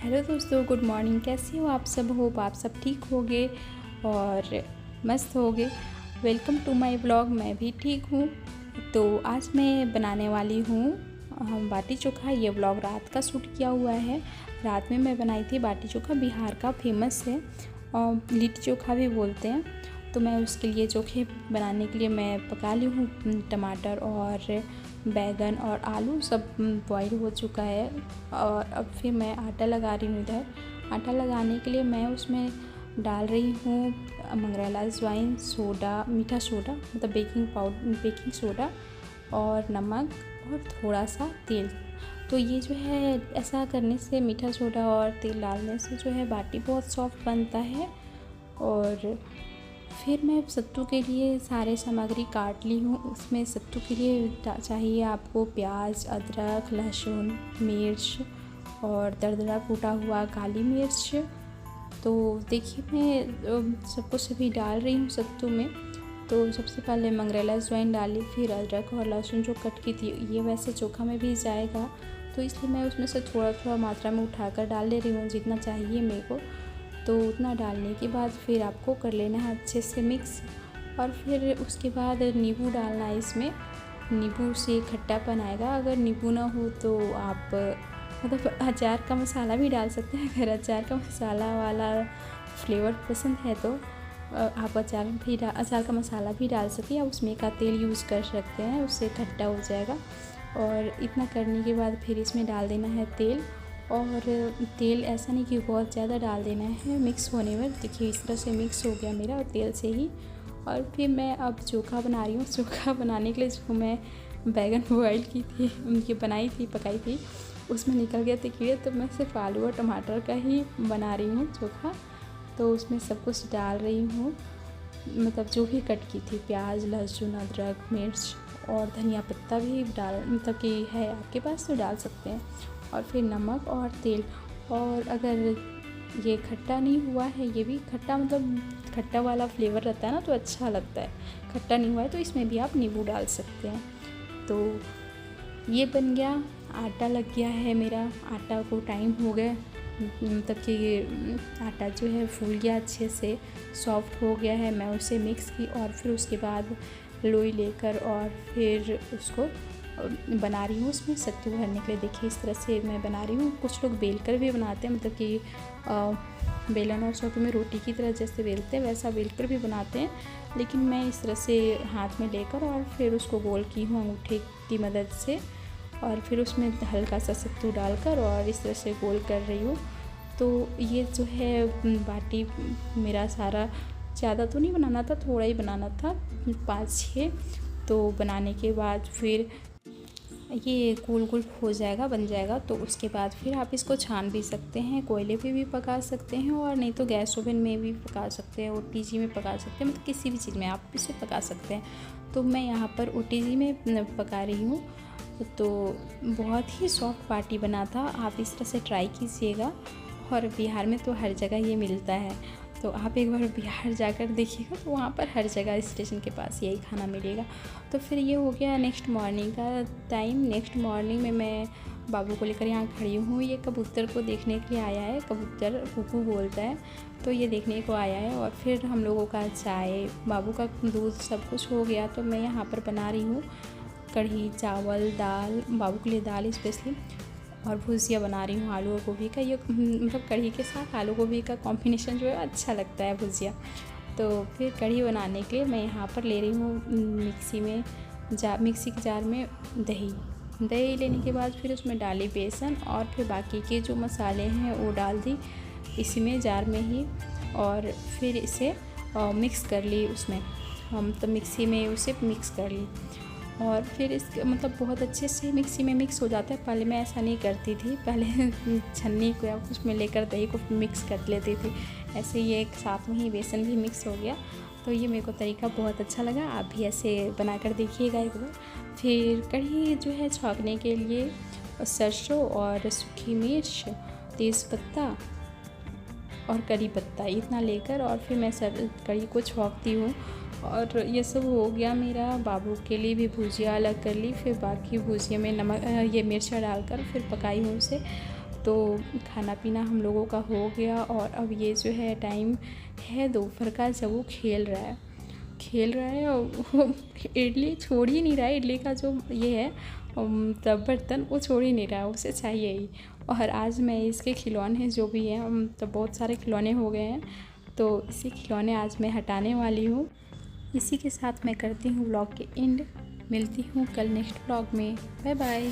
Hello दोस्तों, good morning. कैसे हो आप सब? होप आप सब ठीक होगे और मस्त होगे। Welcome to my blog. मैं भी ठीक हूँ। तो आज मैं बनाने वाली हूँ बाटी चोखा। ये ब्लॉग रात का शूट किया हुआ है। रात में मैं बनाई थी बाटी चोखा। बिहार का फेमस है और लिट्टी चोखा भी बोलते हैं। तो मैं उसके लिए चोखे बनाने के लिए मैं पका ली हूँ। टमाटर और बैगन और आलू सब बॉईल हो चुका है और अब फिर मैं आटा लगा रही हूँ। इधर आटा लगाने के लिए मैं उसमें डाल रही हूँ मंगरेला अजवाइन, सोडा, मीठा सोडा मतलब बेकिंग सोडा और नमक और थोड़ा सा तेल। तो ये जो है ऐसा करने से, मीठा सोडा और तेल डालने से जो है बाटी बहुत सॉफ्ट बनता है। और फिर मैं सत्तू के लिए सारे सामग्री काट ली हूँ। उसमें सत्तू के लिए चाहिए आपको प्याज, अदरक, लहसुन, मिर्च और दरदरा कूटा हुआ काली मिर्च। तो देखिए मैं सब कुछ अभी डाल रही हूँ सत्तू में। तो सबसे पहले मंगरेला अजवाइन डाली, फिर अदरक और लहसुन जो कट की थी। ये वैसे चोखा में भी जाएगा तो इसलिए मैं उसमें से थोड़ा थोड़ा मात्रा में उठाकर डाल ले रही हूँ, जितना चाहिए मेरे को। तो उतना डालने के बाद फिर आपको कर लेना है अच्छे से मिक्स। और फिर उसके बाद नींबू डालना है इसमें। नींबू से खट्टापन आएगा। अगर नींबू ना हो तो आप मतलब अचार का मसाला भी डाल सकते हैं। अगर अचार का मसाला वाला फ्लेवर पसंद है तो आप अचार का मसाला भी डाल सकते हैं या उसमें का तेल यूज़ कर सकते हैं, उससे खट्टा हो जाएगा। और इतना करने के बाद फिर इसमें डाल देना है तेल। और तेल ऐसा नहीं कि बहुत ज़्यादा डाल देना है मिक्स होने में। देखिए इस तरह से मिक्स हो गया मेरा तेल से ही। और फिर मैं अब चोखा बना रही हूँ। चोखा बनाने के लिए जो मैं बैगन बॉईल की थी, उनकी पकाई थी, उसमें निकल गया था कीड़े। तो मैं सिर्फ आलू और टमाटर का ही बना रही हूँ चोखा। तो उसमें सब कुछ डाल रही हूँ, मतलब जो भी कट की थी, प्याज, लहसुन, अदरक, मिर्च और धनिया पत्ता भी डाल, मतलब कि है आपके पास तो डाल सकते हैं। और फिर नमक और तेल। और अगर ये खट्टा नहीं हुआ है, ये भी खट्टा मतलब खट्टा वाला फ्लेवर रहता है ना, तो अच्छा लगता है। खट्टा नहीं हुआ है तो इसमें भी आप नींबू डाल सकते हैं। तो ये बन गया। आटा लग गया है मेरा। आटा को टाइम हो गया, मतलब कि ये आटा जो है फूल गया अच्छे से, सॉफ्ट हो गया है। मैं उसे मिक्स की और फिर उसके बाद लोई लेकर और फिर उसको बना रही हूँ उसमें सत्तू भरने के लिए। देखिए इस तरह से मैं बना रही हूँ। कुछ लोग बेलकर भी बनाते हैं, मतलब कि बेलन और चौकी में रोटी की तरह जैसे बेलते हैं वैसा बेलकर भी बनाते हैं। लेकिन मैं इस तरह से हाथ में लेकर और फिर उसको गोल की हूँ अंगूठे की मदद से। और फिर उसमें हल्का सा सत्तू डालकर और इस तरह से गोल कर रही हूँ। तो ये जो है बाटी मेरा सारा, ज़्यादा तो नहीं बनाना था, थोड़ा ही बनाना था, 5-6। तो बनाने के बाद फिर ये गोल गोल हो जाएगा, बन जाएगा। तो उसके बाद फिर आप इसको छान भी सकते हैं, कोयले पे भी पका सकते हैं और नहीं तो गैस ओवन में भी पका सकते हैं, ओटीजी में पका सकते हैं, मतलब किसी भी चीज़ में आप इसे पका सकते हैं। तो मैं यहाँ पर ओटीजी में पका रही हूँ। तो बहुत ही सॉफ्ट बाटी बना था। आप इस तरह से ट्राई कीजिएगा। और बिहार में तो हर जगह ये मिलता है, तो आप एक बार बिहार जाकर देखिएगा तो वहाँ पर हर जगह स्टेशन के पास यही खाना मिलेगा। तो फिर ये हो गया नेक्स्ट मॉर्निंग का टाइम। नेक्स्ट मॉर्निंग में मैं बाबू को लेकर यहाँ खड़ी हूँ। ये कबूतर को देखने के लिए आया है। कबूतर कुकू बोलता है, तो ये देखने को आया है। और फिर हम लोगों का चाय, बाबू का दूध, सब कुछ हो गया। तो मैं यहाँ पर बना रही हूँ कढ़ी चावल, दाल, बाबू के लिए दाल स्पेशली, और भुजिया बना रही हूँ आलू और गोभी का। ये मतलब कढ़ी के साथ आलू गोभी का कॉम्बिनेशन जो है अच्छा लगता है भुजिया। तो फिर कढ़ी बनाने के लिए मैं यहाँ पर ले रही हूँ मिक्सी के जार में दही लेने के बाद फिर उसमें डाली बेसन और फिर बाकी के जो मसाले हैं वो डाल दी इसी में जार में ही। और फिर इसे मिक्स कर ली उसमें, हम तो मिक्सी में उसे मिक्स कर ली। और फिर इस मतलब बहुत अच्छे से मिक्सी में मिक्स हो जाता है। पहले मैं ऐसा नहीं करती थी, पहले छन्नी को या कुछ में लेकर दही को मिक्स कर लेती थी। ऐसे ये एक साथ में ही बेसन भी मिक्स हो गया। तो ये मेरे को तरीका बहुत अच्छा लगा। आप भी ऐसे बनाकर देखिएगा एक बार। फिर कढ़ी जो है छौंकने के लिए सरसों और सूखी मिर्च, तेज़पत्ता और करी पत्ता इतना लेकर और फिर मैं कढ़ी को छौंकती हूँ। और ये सब हो गया मेरा। बाबू के लिए भी भुजिया अलग कर ली, फिर बाकी भुजिया में नमक ये मिर्चा डालकर फिर पकाई हूँ उसे। तो खाना पीना हम लोगों का हो गया और अब ये जो है टाइम है दोपहर का, जब वो खेल रहा है और वो इडली छोड़ ही नहीं रहा है। इडली का जो ये है तब बर्तन वो छोड़ ही नहीं रहा है, उसे चाहिए ही। और आज मैं इसके खिलौने जो भी हैं तो बहुत सारे खिलौने हो गए हैं, तो इसी खिलौने आज मैं हटाने वाली हूँ। इसी के साथ मैं करती हूँ व्लॉग के एंड। मिलती हूँ कल नेक्स्ट व्लॉग में। Bye bye.